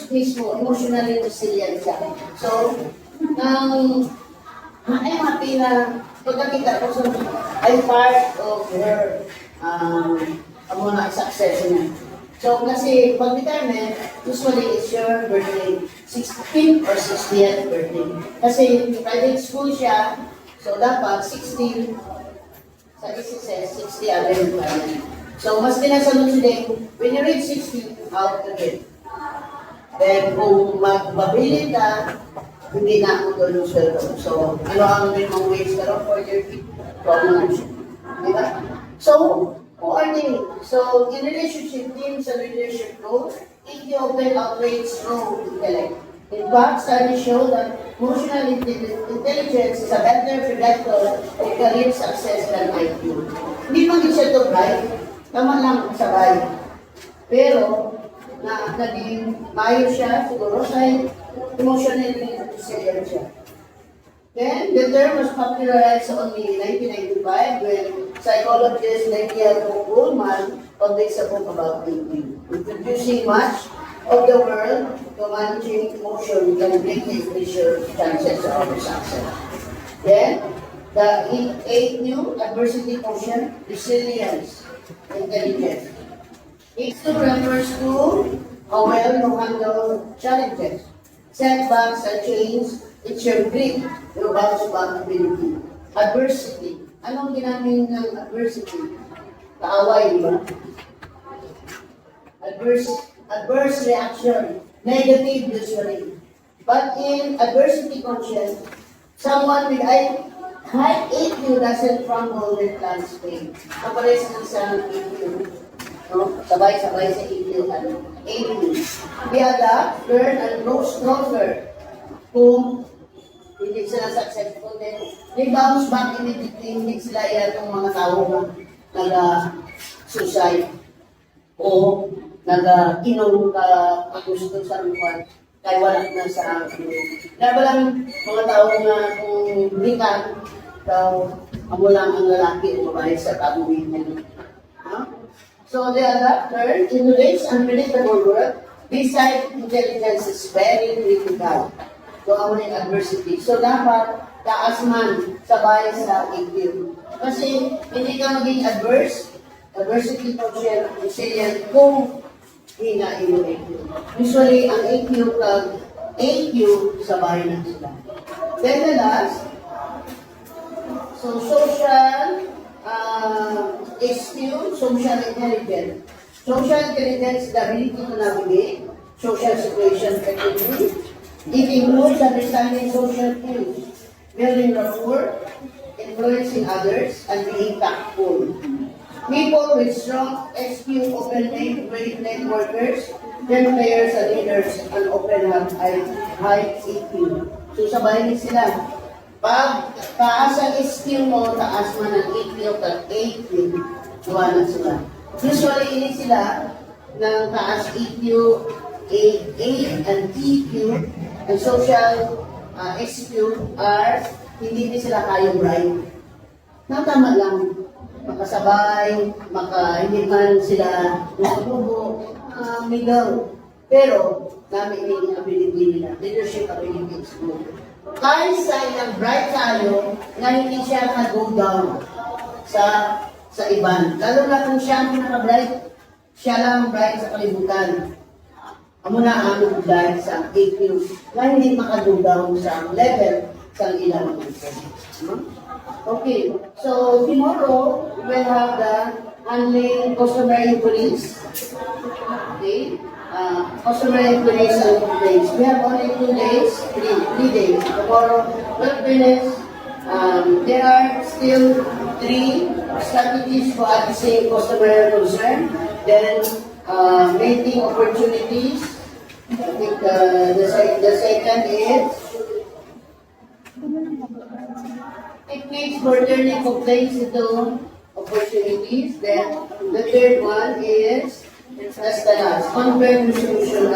mismo, emotionally resilient siya. So, I'm happy na pagkakita ko sa I'm part of her mga success niya. So, kasi pag-retirement, usually it's your birthday, 16th or 60th birthday. Kasi private school siya, so dapat 16, sa SSS, 60 again. So, mas tinasunod siya when you reach 60, out again. Then, kung magbabilin ka, hindi na ako doon yung sweldo. So, ano ang minimum wage ka rin for your kid? 12 months. Diba? So, who are they? So, in relationship teams and leadership roles, Ethiopian outrage no intellect. In fact, studies show that emotional intelligence is a better predictor of career success than IQ. Hindi man siya to bright, tama lang sabay. Pero, naging mayo siya, siguro sa emotionally resilient siya. Then, the term was popularized only in 1995 when psychologist Daniel Goleman published a book about thinking, introducing much of the world to managing emotion and greatly increase chances of success. Then, the 8 new adversity quotient, resilience, intelligence. It still refers to how well you handle challenges, setbacks, and change. It's your grit, your bounce back ability. Adversity. Anong ginamit ng adversity? Kaaway, di ba? Adverse reaction. Negative usually. But in adversity conscious, someone with high EQ doesn't crumble when plans fail. Kapares ng isang EQ. No? Sabay-sabay sa EQ. EQ. They adapt, learn, and grow stronger. Kung hindi sila successful, then they bounce back immediately. Hindi sila yan ng mga tao na nag-suicide o nag-inom ka gusto sa lupa kaya wala na sa kaya lang mga tao na kung brinkan daw amo lang ang lalaki o babae sa tabuhin nila. So they adapt, learn, innovate, unpredictable work. This side intelligence is very critical to our adversity. So dapat taas man sabay sa EQ. Kasi hindi ka maging adversity quotient, resilient kung hina yung EQ. Usually ang EQ sabay na sila. Then the last, so social EQ, social intelligence. Social intelligence is the ability to navigate social situation effectively. It includes understanding social cues, building rapport, influencing others, and being tactful. People with strong SQ open-minded, great networkers, then players and leaders, and often have high EQ. So sabayin sila. Pag taas ang SQ mo, taas man ang EQ, EQ, duwa na sila. Usually, ini sila ng taas EQ, A and EQ, and social SQ are hindi din sila kayong bright. Tama lang, makasabay, hindi man sila nakabubo, middle. Pero, namin yung ability nila, leadership ability is good. Kahit sa ilang bright tayo, na hindi siya nag-go down sa iban. Lalo na kung siya ang pinaka-bright, siya lang bright sa kalibutan. Amo na ang bright sa EQ, na hindi maka-go down sa level sa ilang Okay, so tomorrow, we'll have the handling customer inquiries. Okay, customer inquiries and complaints. We have only 2 days, 3 days. Tomorrow, 12 minutes. There are still 3 strategies for addressing customer concern. Then, making opportunities. I think the second is techniques for turning complaints into opportunities. Then, the third one is, that's the last, confirm resolution.